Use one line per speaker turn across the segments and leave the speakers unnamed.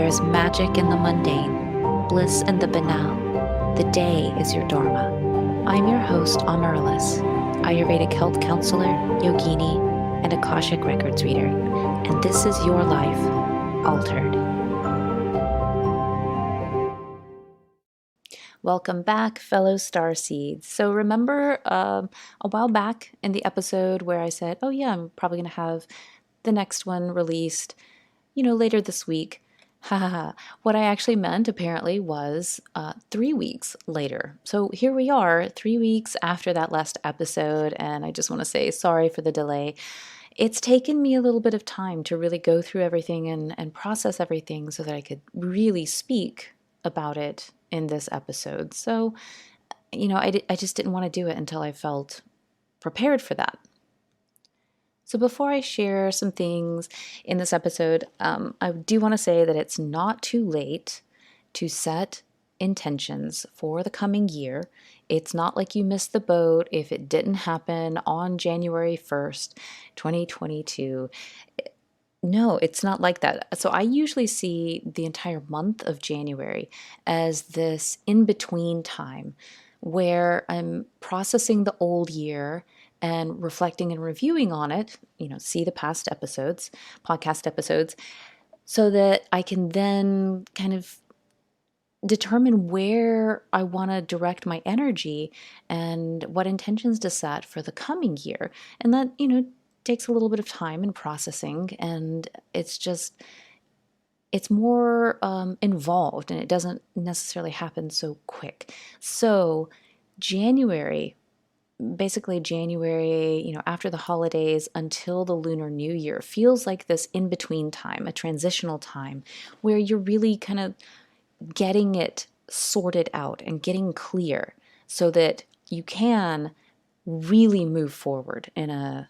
There's magic in the mundane, bliss in the banal. The day is your dharma. I'm your host, Amaryllis, Ayurvedic health counselor, yogini, and Akashic Records reader, and this is your life altered. Welcome back, fellow starseeds. So remember a while back in the episode where I said, oh yeah, I'm probably going to have the next one released, later this week. What I actually meant apparently was 3 weeks later. So here we are, 3 weeks after that last episode, and I just want to say sorry for the delay. It's taken me a little bit of time to really go through everything and process everything so that I could really speak about it in this episode. So, I just didn't want to do it until I felt prepared for that. So before I share some things in this episode, I do want to say that it's not too late to set intentions for the coming year. It's not like you missed the boat if it didn't happen on January 1st, 2022. No, it's not like that. So I usually see the entire month of January as this in-between time where I'm processing the old year and reflecting and reviewing on it, see the past episodes, podcast episodes, so that I can then kind of determine where I want to direct my energy and what intentions to set for the coming year. And that, takes a little bit of time and processing, and it's more involved, and it doesn't necessarily happen so quick. So basically January, after the holidays until the Lunar New Year feels like this in-between time, a transitional time where you're really kind of getting it sorted out and getting clear so that you can really move forward in a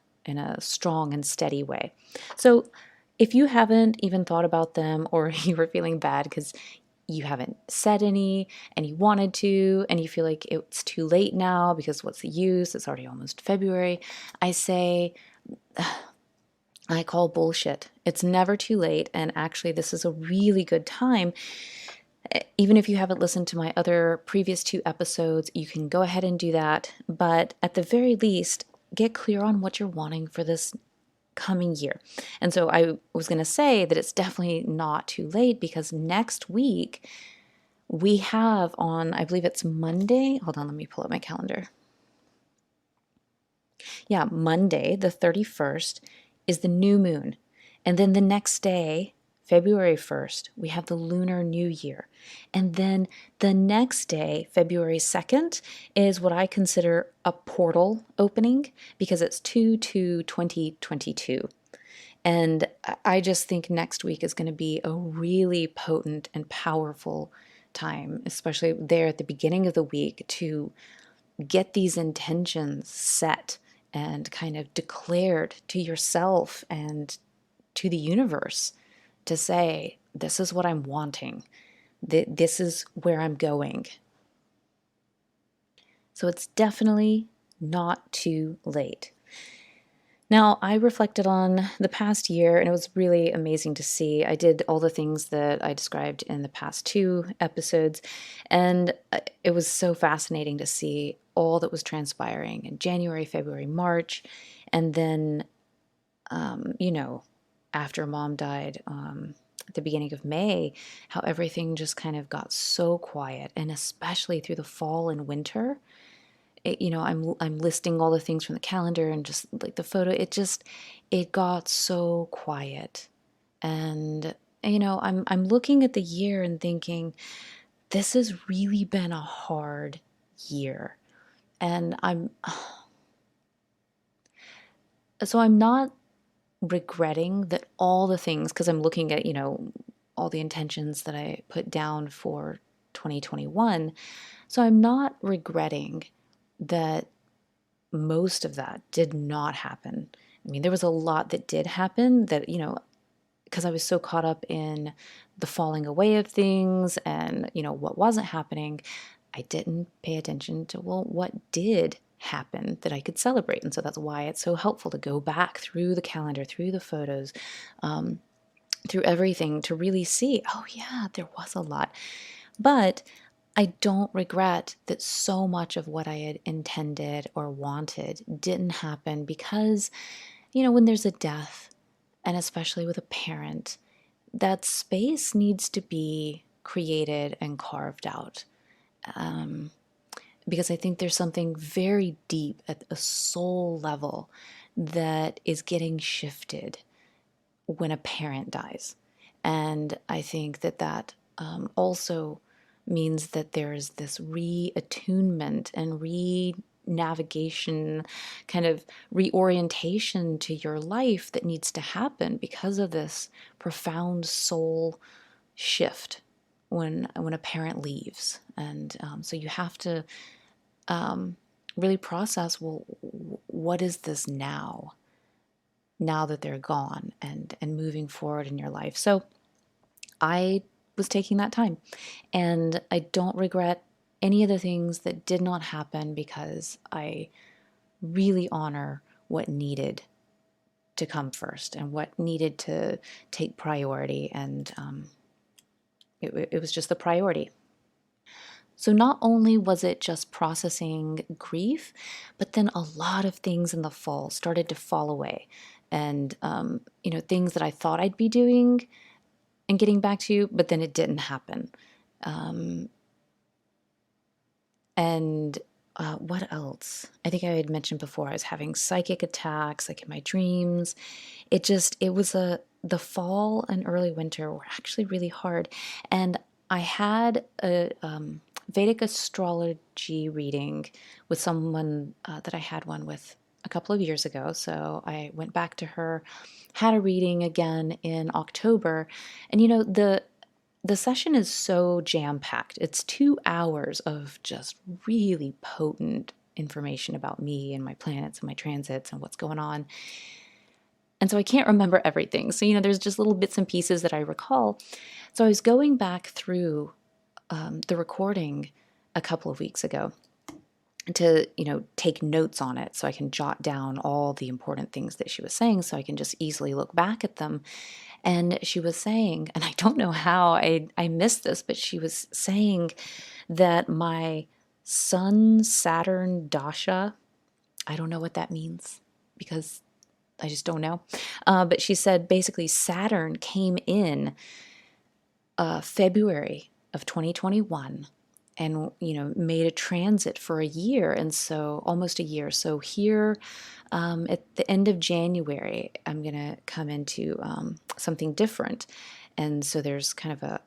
strong and steady way. So if you haven't even thought about them, or you were feeling bad because you haven't said any and you wanted to, and you feel like it's too late now because what's the use? It's already almost February. I say, I call bullshit. It's never too late. And actually, this is a really good time. Even if you haven't listened to my other previous 2 episodes, you can go ahead and do that. But at the very least, get clear on what you're wanting for this coming year. And so I was going to say that it's definitely not too late, because next week we have on, I believe it's Monday. Hold on, let me pull up my calendar. Yeah, Monday, the 31st, is the new moon. And then the next day, February 1st, we have the Lunar New Year. And then the next day, February 2nd, is what I consider a portal opening, because it's 2/2/2022. And I just think next week is going to be a really potent and powerful time, especially there at the beginning of the week, to get these intentions set and kind of declared to yourself and to the universe, to say, this is what I'm wanting. This is where I'm going. So it's definitely not too late. Now, I reflected on the past year, and it was really amazing to see. I did all the things that I described in the past 2 episodes, and it was so fascinating to see all that was transpiring in January, February, March, and then, after Mom died at the beginning of May, how everything just kind of got so quiet, and especially through the fall and winter. I'm listing all the things from the calendar and just like the photo. It got so quiet, and I'm looking at the year and thinking, this has really been a hard year, and I'm not regretting that all the things, because I'm looking at all the intentions that I put down for 2021. So I'm not regretting that most of that did not happen. I mean, there was a lot that did happen that, because I was so caught up in the falling away of things and, what wasn't happening, I didn't pay attention to, what did happen that I could celebrate. And so that's why it's so helpful to go back through the calendar, through the photos, through everything to really see, oh yeah, there was a lot. But I don't regret that so much of what I had intended or wanted didn't happen because, when there's a death, and especially with a parent, that space needs to be created and carved out. Because I think there's something very deep at a soul level that is getting shifted when a parent dies. And I think that also means that there's this reattunement and navigation, kind of reorientation to your life that needs to happen because of this profound soul shift when a parent leaves. And so you have to really process, well, what is this now that they're gone, and moving forward in your life. So I was taking that time, and I don't regret any of the things that did not happen because I really honor what needed to come first and what needed to take priority, and it was just the priority. So not only was it just processing grief, but then a lot of things in the fall started to fall away. And, things that I thought I'd be doing and getting back to, but then it didn't happen. And what else? I think I had mentioned before, I was having psychic attacks, like in my dreams. The fall and early winter were actually really hard. And I had a Vedic astrology reading with someone that I had one with a couple of years ago. So I went back to her, had a reading again in October. And the session is so jam-packed. It's 2 hours of just really potent information about me and my planets and my transits and what's going on. And so I can't remember everything. So, there's just little bits and pieces that I recall. So I was going back through the recording a couple of weeks ago to, take notes on it so I can jot down all the important things that she was saying so I can just easily look back at them. And she was saying, and I don't know how I missed this, but she was saying that my Sun Saturn dosha, I don't know what that means because I just don't know. But she said basically Saturn came in February of 2021 and made a transit for a year, and so almost a year. So here at the end of January, I'm gonna come into something different, and so there's kind of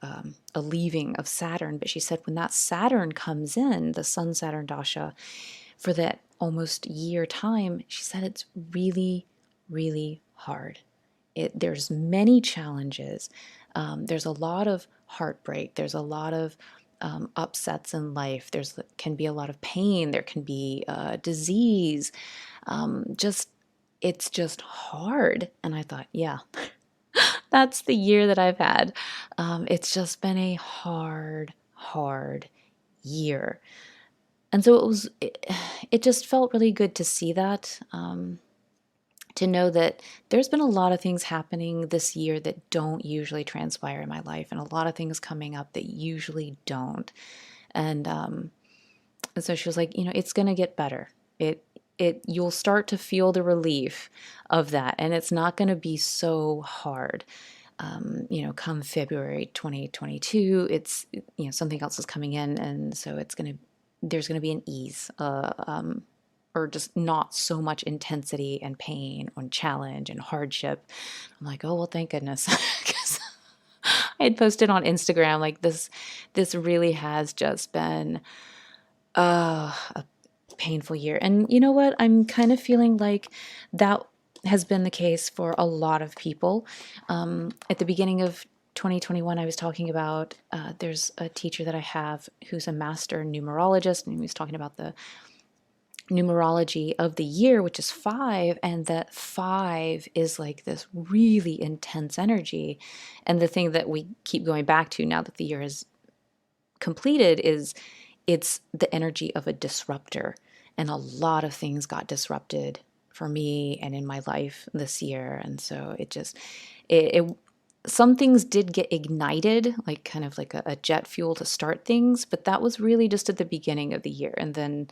a leaving of Saturn. But she said when that Saturn comes in, the Sun Saturn dasha, for that almost year time, she said it's really, really hard. There's many challenges. There's a lot of heartbreak. There's a lot of upsets in life. There's can be a lot of pain. There can be disease. It's just hard. And I thought, yeah, that's the year that I've had. It's just been a hard, hard year. And so it just felt really good to see that. To know that there's been a lot of things happening this year that don't usually transpire in my life, and a lot of things coming up that usually don't. And so she was like, it's going to get better. You'll start to feel the relief of that, and it's not going to be so hard. Come February 2022, it's something else is coming in, and so there's going to be an ease. Or just not so much intensity and pain and challenge and hardship. I'm like, oh, well, thank goodness. Because I had posted on Instagram, like this really has just been a painful year. And you know what? I'm kind of feeling like that has been the case for a lot of people. At the beginning of 2021, I was talking about there's a teacher that I have who's a master numerologist, and he was talking about the numerology of the year, which is 5, and that 5 is like this really intense energy. And the thing that we keep going back to now that the year is completed is it's the energy of a disruptor. And a lot of things got disrupted for me and in my life this year. And so it some things did get ignited, like kind of like a jet fuel to start things, but that was really just at the beginning of the year. And then,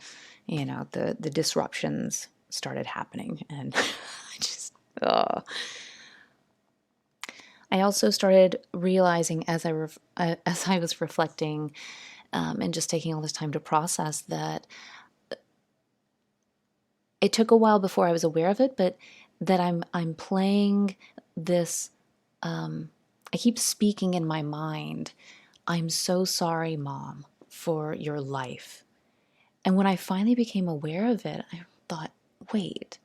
the disruptions started happening, and I just, oh. I also started realizing as I was reflecting, and just taking all this time to process, that it took a while before I was aware of it, but that I'm playing this. I keep speaking in my mind, "I'm so sorry, Mom, for your life." And when I finally became aware of it, I thought, wait,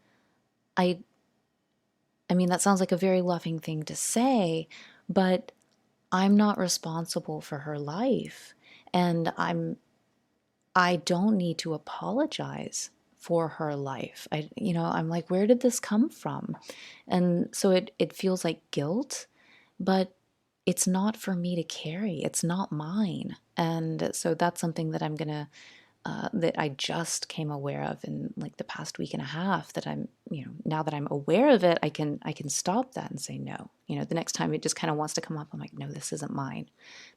I I mean, that sounds like a very loving thing to say, but I'm not responsible for her life. And I don't need to apologize for her life. I'm like, where did this come from? And so it feels like guilt, but it's not for me to carry. It's not mine. And so that's something that that I just came aware of in like the past week and a half, that now that I'm aware of it, I can stop that and say no. The next time it just kind of wants to come up, I'm like, no, this isn't mine.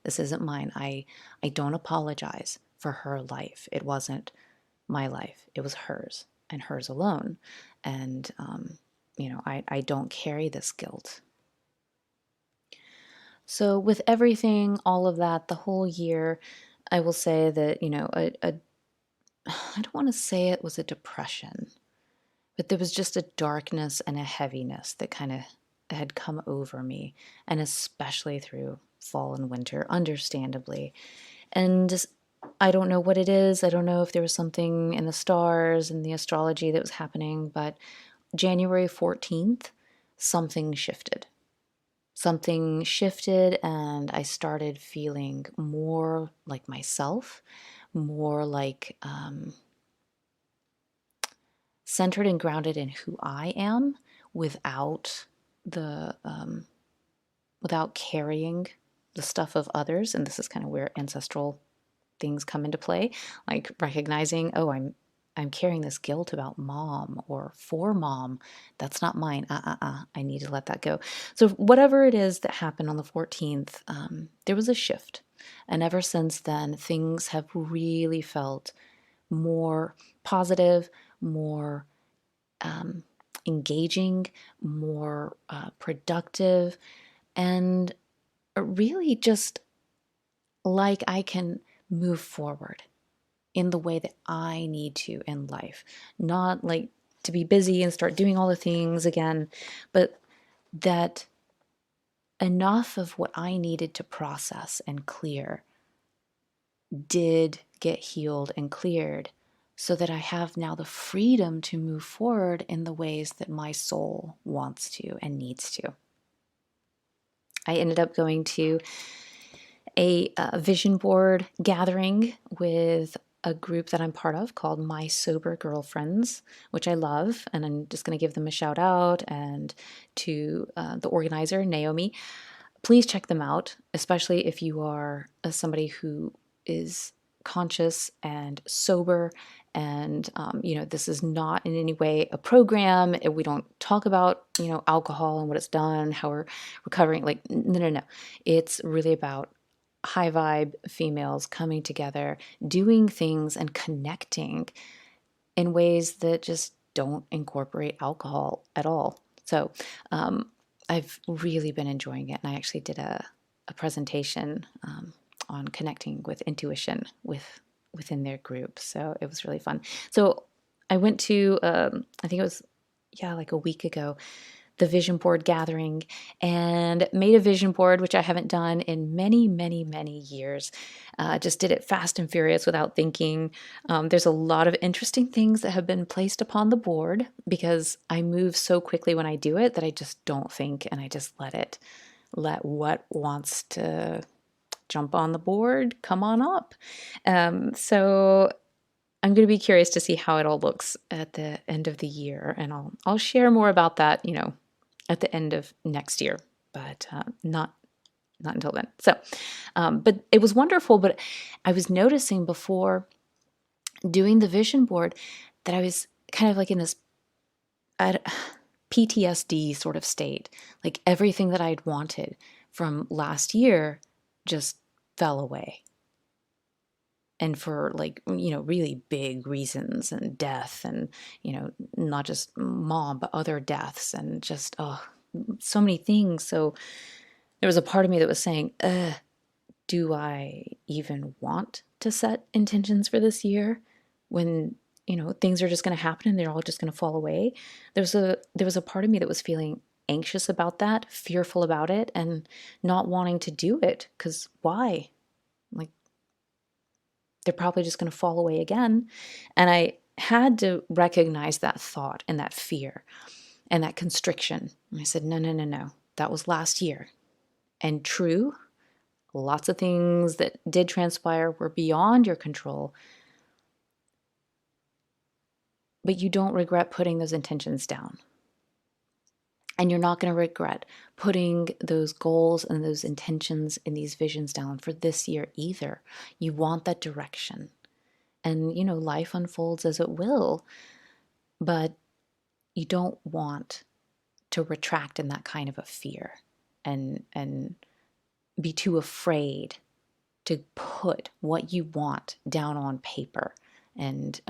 This isn't mine. I don't apologize for her life. It wasn't my life. It was hers, and hers alone. And I don't carry this guilt. So with everything, all of that, the whole year, I will say that, I don't want to say it was a depression, but there was just a darkness and a heaviness that kind of had come over me, and especially through fall and winter, understandably. And I don't know what it is. I don't know if there was something in the stars and the astrology that was happening, but January 14th, something shifted. Something shifted, and I started feeling more like myself, more like centered and grounded in who I am, without the without carrying the stuff of others. And this is kind of where ancestral things come into play, like recognizing, oh, I'm carrying this guilt about mom or for mom. That's not mine. I need to let that go. So whatever it is that happened on the 14th, there was a shift. And ever since then, things have really felt more positive, more engaging, more productive, and really just like I can move forward in the way that I need to in life. Not like to be busy and start doing all the things again, but that enough of what I needed to process and clear did get healed and cleared, so that I have now the freedom to move forward in the ways that my soul wants to and needs to. I ended up going to a vision board gathering with a group that I'm part of called My Sober Girlfriends, which I love. And I'm just going to give them a shout out, and to the organizer, Naomi. Please check them out, especially if you are somebody who is conscious and sober. And, this is not in any way a program. We don't talk about, alcohol and what it's done, how we're recovering. Like, no. It's really about high vibe females coming together, doing things and connecting in ways that just don't incorporate alcohol at all. So I've really been enjoying it. And I actually did a presentation on connecting with intuition within their group. So it was really fun. So I went to, I think it was, like a week ago, the vision board gathering, and made a vision board, which I haven't done in many, many, many years. Just did it fast and furious without thinking. There's a lot of interesting things that have been placed upon the board, because I move so quickly when I do it that I just don't think, and I just let what wants to jump on the board come on up. So I'm going to be curious to see how it all looks at the end of the year, and I'll share more about that, at the end of next year, but not until then. So, but it was wonderful. But I was noticing before doing the vision board that I was kind of like in this PTSD sort of state, like everything that I'd wanted from last year just fell away. And for like, really big reasons, and death, and, not just mom, but other deaths, and just, so many things. So there was a part of me that was saying, do I even want to set intentions for this year when, things are just going to happen and they're all just going to fall away? There was a part of me that was feeling anxious about that, fearful about it, and not wanting to do it, because why? Like, they're probably just going to fall away again. And I had to recognize that thought and that fear and that constriction. And I said, no, no, no, no. That was last year. And true, lots of things that did transpire were beyond your control. But you don't regret putting those intentions down. And you're not going to regret putting those goals and those intentions and these visions down for this year either. You want that direction. And, life unfolds as it will. But you don't want to retract in that kind of a fear and be too afraid to put what you want down on paper and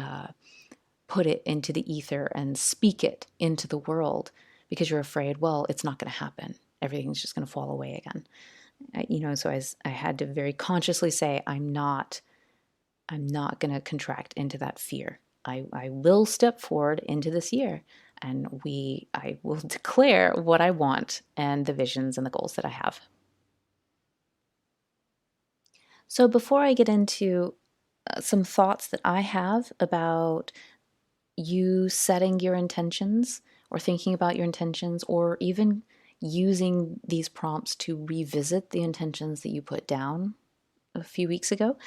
put it into the ether and speak it into the world, because you're afraid, well, it's not going to happen. Everything's just going to fall away again. So I had to very consciously say, I'm not going to contract into that fear. I will step forward into this year, and I will declare what I want and the visions and the goals that I have. So before I get into some thoughts that I have about you setting your intentions or thinking about your intentions, or even using these prompts to revisit the intentions that you put down a few weeks ago,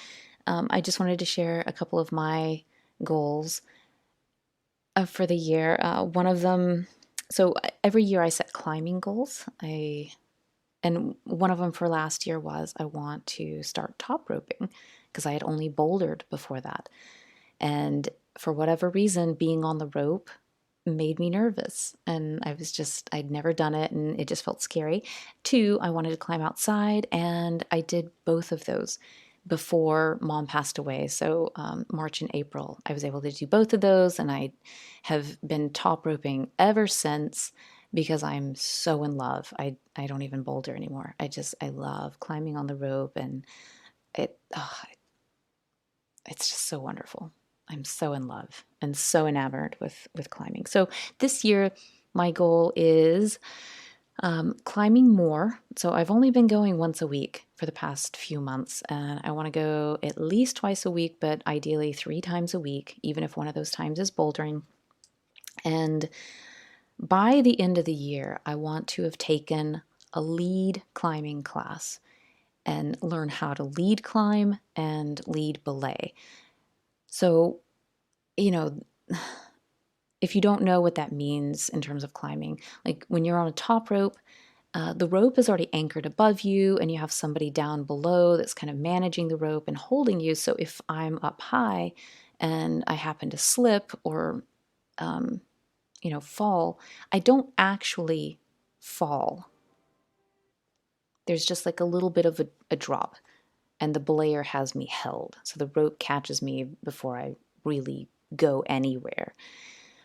I just wanted to share a couple of my goals for the year. One of them, so every year I set climbing goals. And one of them for last year was, I want to start top roping, because I had only bouldered before that. And for whatever reason, being on the rope made me nervous. And I'd never done it, and it just felt scary. Two, I wanted to climb outside, and I did both of those before mom passed away. So March and April, I was able to do both of those, and I have been top roping ever since, because I'm so in love. I don't even boulder anymore. I love climbing on the rope, and it's just so wonderful. I'm so in love and so enamored with climbing. So this year, my goal is climbing more. So I've only been going once a week for the past few months, and I want to go at least twice a week, but ideally 3 times a week, even if one of those times is bouldering. And by the end of the year, I want to have taken a lead climbing class and learn how to lead climb and lead belay. So, if you don't know what that means in terms of climbing, like when you're on a top rope, the rope is already anchored above you, and you have somebody down below that's kind of managing the rope and holding you. So if I'm up high and I happen to slip or, fall, I don't actually fall. There's just like a little bit of a drop, and the belayer has me held. So the rope catches me before I really go anywhere.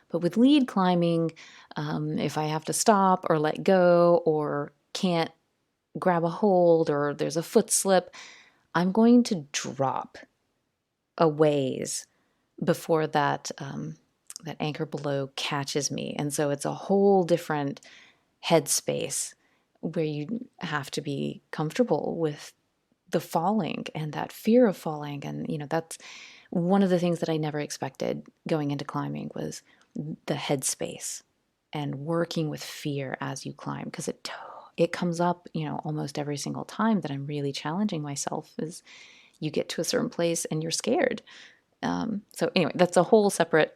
But with lead climbing, if I have to stop or let go or can't grab a hold or there's a foot slip, I'm going to drop a ways before that anchor below catches me. And so it's a whole different headspace where you have to be comfortable with the falling and that fear of falling. And, that's one of the things that I never expected going into climbing, was the headspace and working with fear as you climb, because it comes up, almost every single time that I'm really challenging myself, is you get to a certain place and you're scared. So anyway, that's a whole separate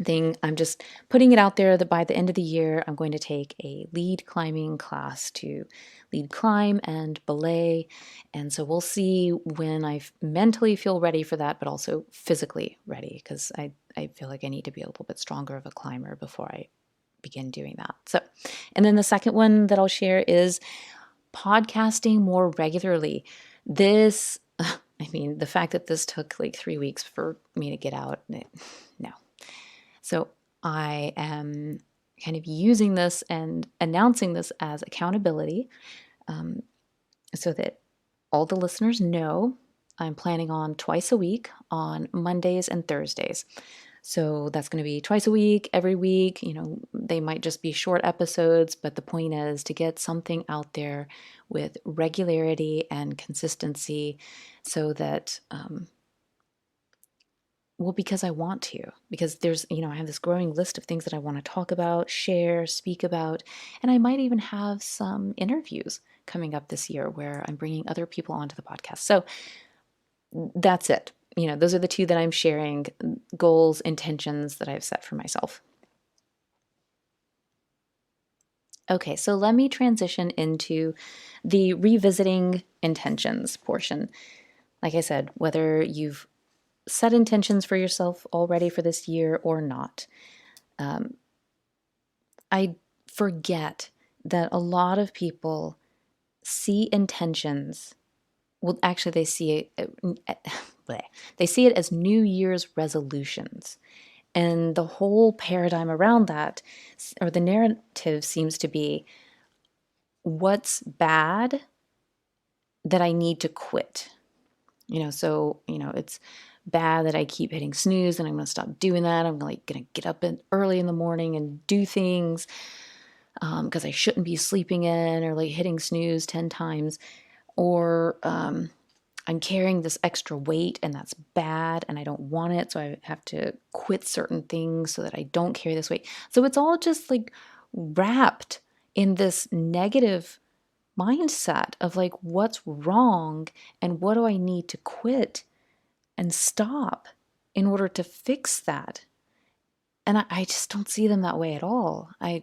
thing. I'm just putting it out there that by the end of the year, I'm going to take a lead climbing class to lead climb and belay. And so we'll see when I mentally feel ready for that, but also physically ready, because I feel like I need to be a little bit stronger of a climber before I begin doing that. So, and then the second one that I'll share is podcasting more regularly. This, the fact that this took like 3 weeks for me to get out, no. So I am kind of using this and announcing this as accountability, so that all the listeners know I'm planning on twice a week on Mondays and Thursdays. So that's going to be twice a week, every week. They might just be short episodes, but the point is to get something out there with regularity and consistency so that, because I want to, because there's, I have this growing list of things that I want to talk about, share, speak about, and I might even have some interviews coming up this year where I'm bringing other people onto the podcast. So that's it. Those are the two that I'm sharing, goals, intentions that I've set for myself. Okay, so let me transition into the revisiting intentions portion. Like I said, whether you've set intentions for yourself already for this year or not, I forget that a lot of people see intentions. Well, actually, they see it as New Year's resolutions. And the whole paradigm around that, or the narrative, seems to be what's bad that I need to quit. It's bad that I keep hitting snooze, and I'm going to stop doing that. I'm going to get up early in the morning and do things because I shouldn't be sleeping in or like hitting snooze 10 times. Or I'm carrying this extra weight and that's bad and I don't want it. So I have to quit certain things so that I don't carry this weight. So it's all just like wrapped in this negative mindset of like, what's wrong and what do I need to quit and stop in order to fix that? And I just don't see them that way at all. I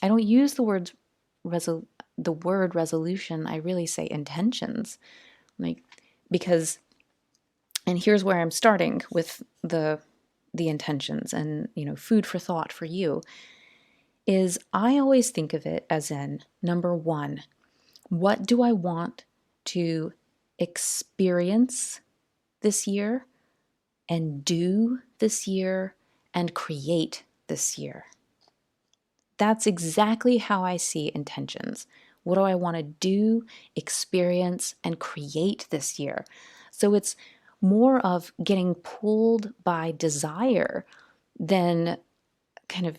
don't use the word resolution. I really say intentions. Because, and here's where I'm starting with the intentions and, food for thought for you, is I always think of it as in, number one, what do I want to experience this year and do this year and create this year? That's exactly how I see intentions. What do I want to do, experience, and create this year? So it's more of getting pulled by desire than kind of,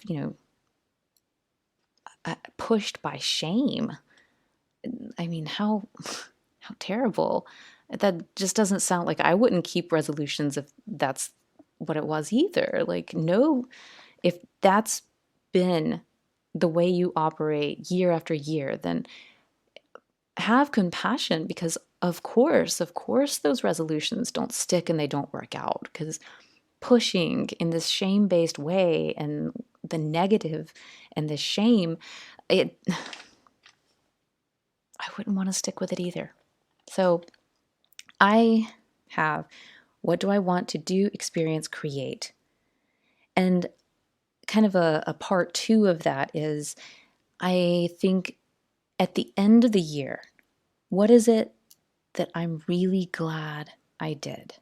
pushed by shame. How terrible. That just doesn't sound like I wouldn't keep resolutions if that's what it was either. Like, no, if that's been the way you operate year after year, then have compassion, because of course those resolutions don't stick and they don't work out, because pushing in this shame-based way and the negative and the shame, I wouldn't want to stick with it either. So I have, what do I want to do, experience, create? And kind of a part two of that is, I think at the end of the year, what is it that I'm really glad I did?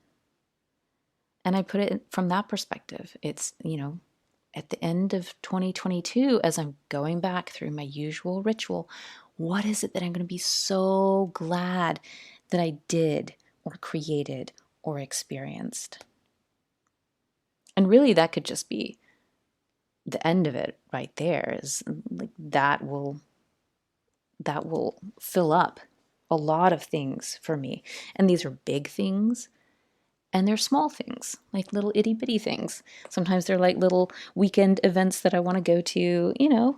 And I put it from that perspective. It's, at the end of 2022, as I'm going back through my usual ritual, what is it that I'm going to be so glad that I did or created or experienced? And really, that could just be the end of it right there, is like that will fill up a lot of things for me. And these are big things and they're small things, like little itty bitty things. Sometimes they're like little weekend events that I want to go to,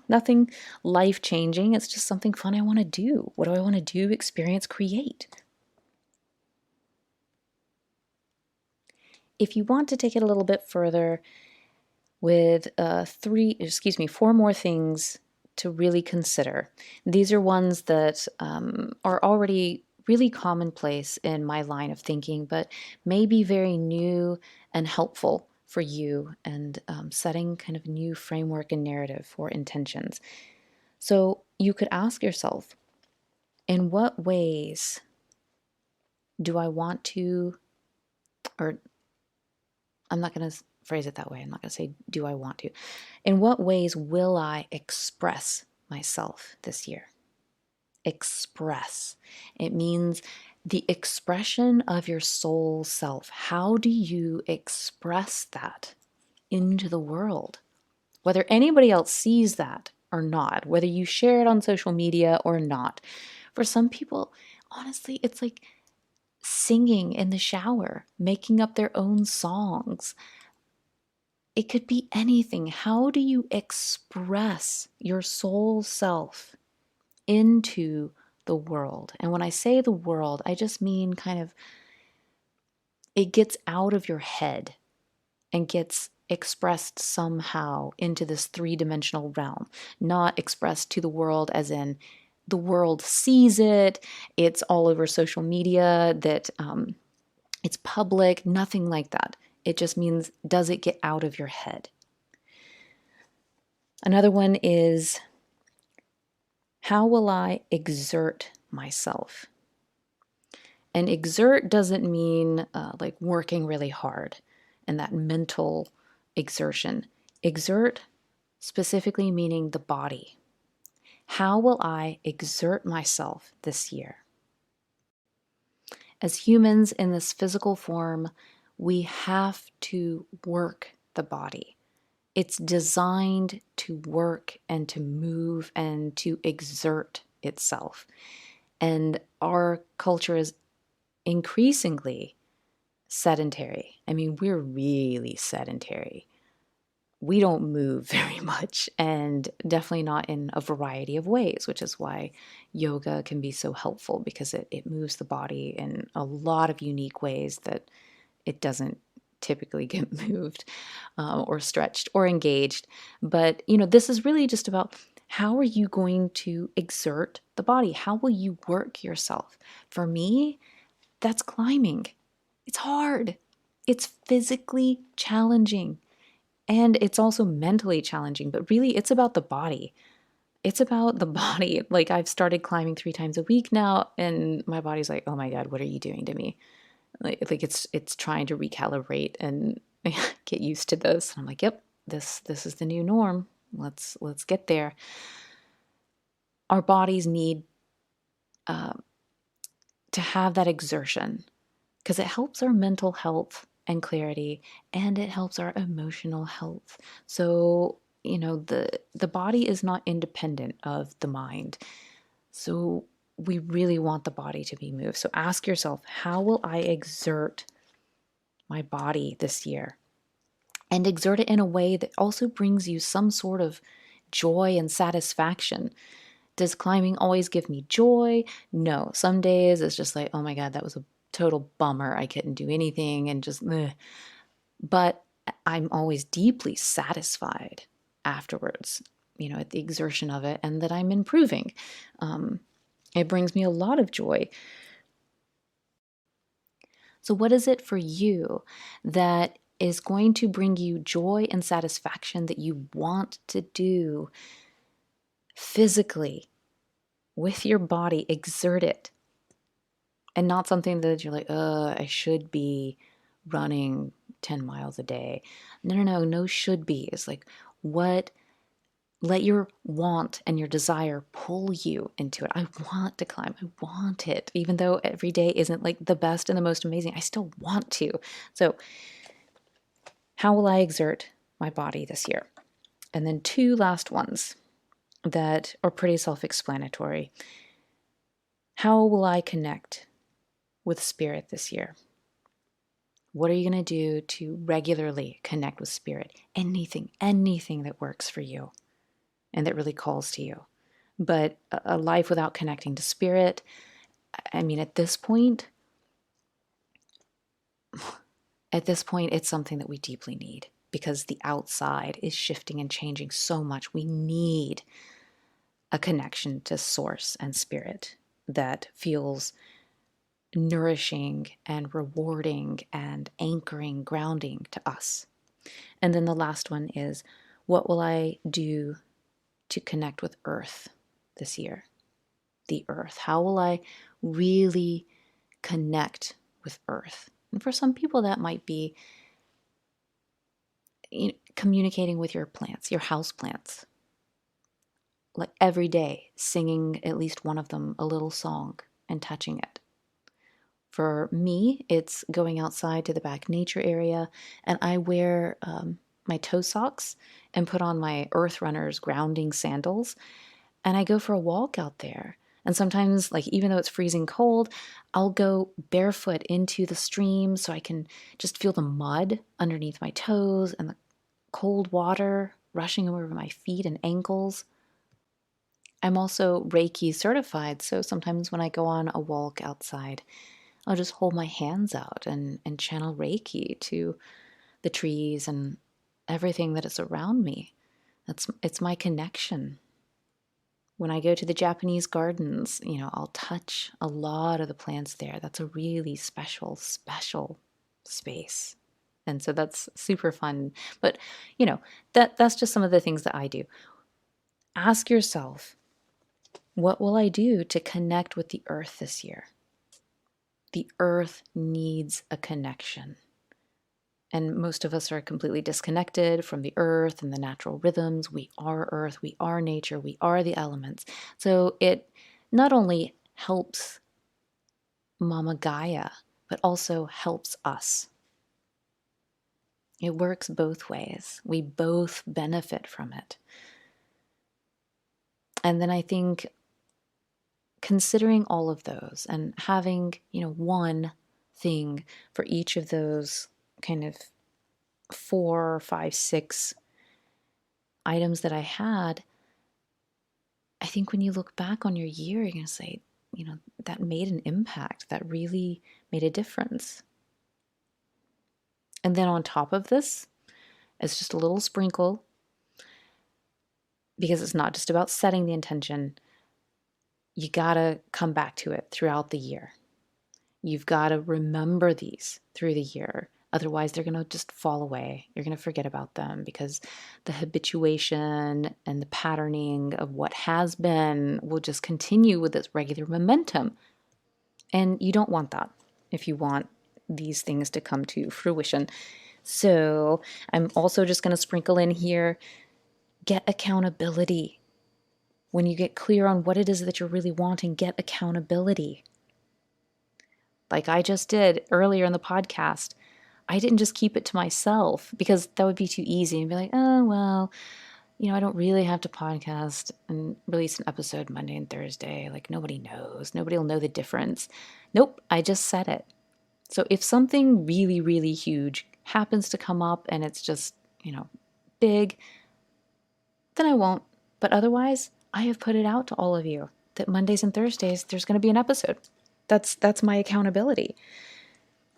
nothing life changing. It's just something fun I want to do. What do I want to do, experience, create? If you want to take it a little bit further with 4 more things to really consider. These are ones that are already really commonplace in my line of thinking, but may be very new and helpful for you, and setting kind of a new framework and narrative for intentions. So you could ask yourself, In what ways do I want to, or I'm not going to phrase it that way. I'm not going to say, do I want to? In what ways will I express myself this year? Express. It means the expression of your soul self. How do you express that into the world? Whether anybody else sees that or not, whether you share it on social media or not. For some people, honestly, it's like singing in the shower, making up their own songs. It could be anything. How do you express your soul self into the world? And when I say the world, I just mean kind of it gets out of your head and gets expressed somehow into this three-dimensional realm, not expressed to the world as in the world sees it, it's all over social media, that it's public, nothing like that. It just means, does it get out of your head? Another one is, how will I exert myself? And exert doesn't mean like working really hard and that mental exertion. Exert specifically meaning the body. How will I exert myself this year? As humans in this physical form, we have to work the body. It's designed to work and to move and to exert itself. And our culture is increasingly sedentary. I mean, we're really sedentary. We don't move very much, and definitely not in a variety of ways, which is why yoga can be so helpful, because it moves the body in a lot of unique ways that it doesn't typically get moved or stretched or engaged. But, this is really just about, how are you going to exert the body? How will you work yourself? For me, that's climbing. It's hard. It's physically challenging. And it's also mentally challenging, but really it's about the body. It's about the body. Like, I've started climbing 3 times a week now, and my body's like, "Oh my God, what are you doing to me?" Like it's trying to recalibrate and get used to this. And I'm like, "Yep, this is the new norm. Let's get there." Our bodies need to have that exertion, because it helps our mental health and clarity, and it helps our emotional health. So, the body is not independent of the mind. So we really want the body to be moved. So ask yourself, how will I exert my body this year? And exert it in a way that also brings you some sort of joy and satisfaction. Does climbing always give me joy? No. Some days it's just like, oh my God, that was a total bummer. I couldn't do anything and just, ugh. But I'm always deeply satisfied afterwards, at the exertion of it, and that I'm improving. It brings me a lot of joy. So what is it for you that is going to bring you joy and satisfaction that you want to do physically with your body? Exert it. And not something that you're like, I should be running 10 miles a day. No should be. It's like, let your want and your desire pull you into it. I want to climb. I want it. Even though every day isn't like the best and the most amazing, I still want to. So how will I exert my body this year? And then 2 last ones that are pretty self-explanatory. How will I connect with spirit this year? What are you going to do to regularly connect with spirit? Anything that works for you and that really calls to you. But a life without connecting to spirit, I mean, at this point, it's something that we deeply need, because the outside is shifting and changing so much. We need a connection to source and spirit that feels nourishing and rewarding and anchoring, grounding to us. And then the last one is, what will I do to connect with earth this year? the earth? How will I really connect with earth? And for some people, that might be communicating with your plants, your house plants, like every day, singing at least one of them a little song and touching it. For me, it's going outside to the back nature area, and I wear my toe socks and put on my Earth Runners grounding sandals, and I go for a walk out there. And sometimes, like, even though it's freezing cold, I'll go barefoot into the stream so I can just feel the mud underneath my toes and the cold water rushing over my feet and ankles. I'm also Reiki certified, so sometimes when I go on a walk outside, I'll just hold my hands out and channel Reiki to the trees and everything that is around me. It's my connection. When I go to the Japanese gardens, I'll touch a lot of the plants there. That's a really special, special space. And so that's super fun. But, that's just some of the things that I do. Ask yourself, what will I do to connect with the earth this year? The earth needs a connection. And most of us are completely disconnected from the earth and the natural rhythms. We are earth, we are nature, we are the elements. So it not only helps Mama Gaia, but also helps us. It works both ways. We both benefit from it. And then I think considering all of those and having, one thing for each of those kind of 4, 5, 6 items that I had, I think when you look back on your year, you're going to say, that made an impact, that really made a difference. And then on top of this, it's just a little sprinkle, because it's not just about setting the intention. You got to come back to it throughout the year. You've got to remember these through the year. Otherwise, they're going to just fall away. You're going to forget about them because the habituation and the patterning of what has been will just continue with its regular momentum. And you don't want that if you want these things to come to fruition. So I'm also just going to sprinkle in here, get accountability. When you get clear on what it is that you're really wanting, get accountability. Like I just did earlier in the podcast, I didn't just keep it to myself because that would be too easy and be like, oh, well, I don't really have to podcast and release an episode Monday and Thursday. Like nobody knows. Nobody will know the difference. Nope, I just said it. So if something really, really huge happens to come up and it's just, big, then I won't. But otherwise, I have put it out to all of you that Mondays and Thursdays, there's going to be an episode. That's my accountability.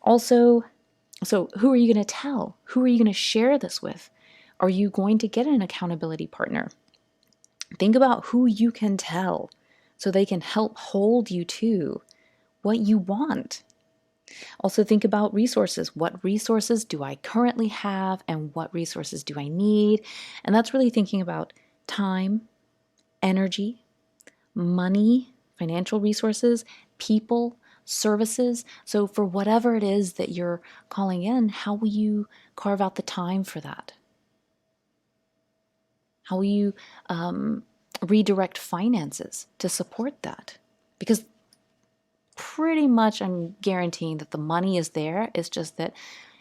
Also, so who are you going to tell? Who are you going to share this with? Are you going to get an accountability partner? Think about who you can tell so they can help hold you to what you want. Also think about resources. What resources do I currently have and what resources do I need? And that's really thinking about time, energy, money, financial resources, people, services. So for whatever it is that you're calling in, how will you carve out the time for that? How will you redirect finances to support that? Because pretty much I'm guaranteeing that the money is there. It's just that,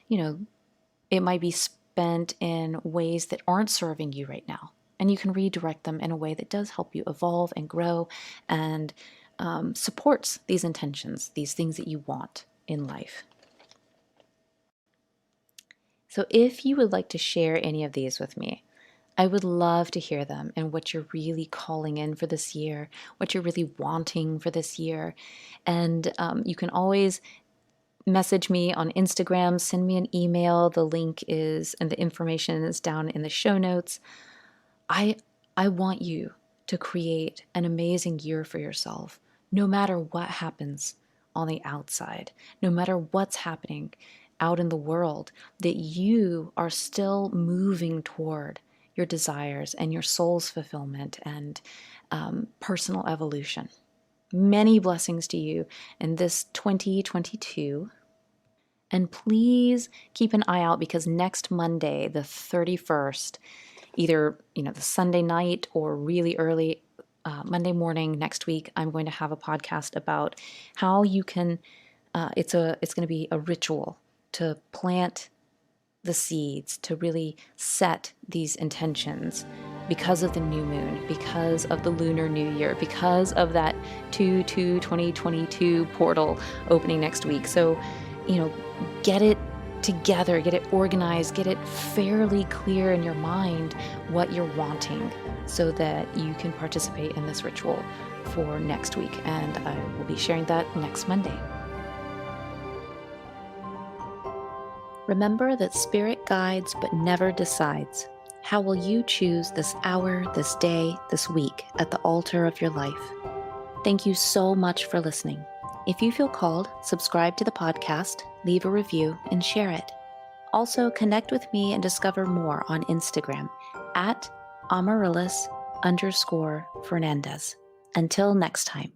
it might be spent in ways that aren't serving you right now. And you can redirect them in a way that does help you evolve and grow and supports these intentions, these things that you want in life. So if you would like to share any of these with me, I would love to hear them and what you're really calling in for this year, what you're really wanting for this year. And you can always message me on Instagram, send me an email. The link is, and the information is down in the show notes. I want you to create an amazing year for yourself, no matter what happens on the outside, no matter what's happening out in the world, that you are still moving toward your desires and your soul's fulfillment and personal evolution. Many blessings to you in this 2022. And please keep an eye out because next Monday, the 31st, either the Sunday night or really early Monday morning next week, I'm going to have a podcast about how you can. It's going to be a ritual to plant the seeds, to really set these intentions because of the new moon, because of the Lunar New Year, because of that 2/2/2022 portal opening next week. So, get it together, get it organized, get it fairly clear in your mind what you're wanting so that you can participate in this ritual for next week. And I will be sharing that next Monday. Remember that spirit guides but never decides. How will you choose this hour, this day, this week at the altar of your life? Thank you so much for listening. If you feel called, subscribe to the podcast, leave a review, and share it. Also, connect with me and discover more on Instagram at Amaryllis_Fernandez. Until next time.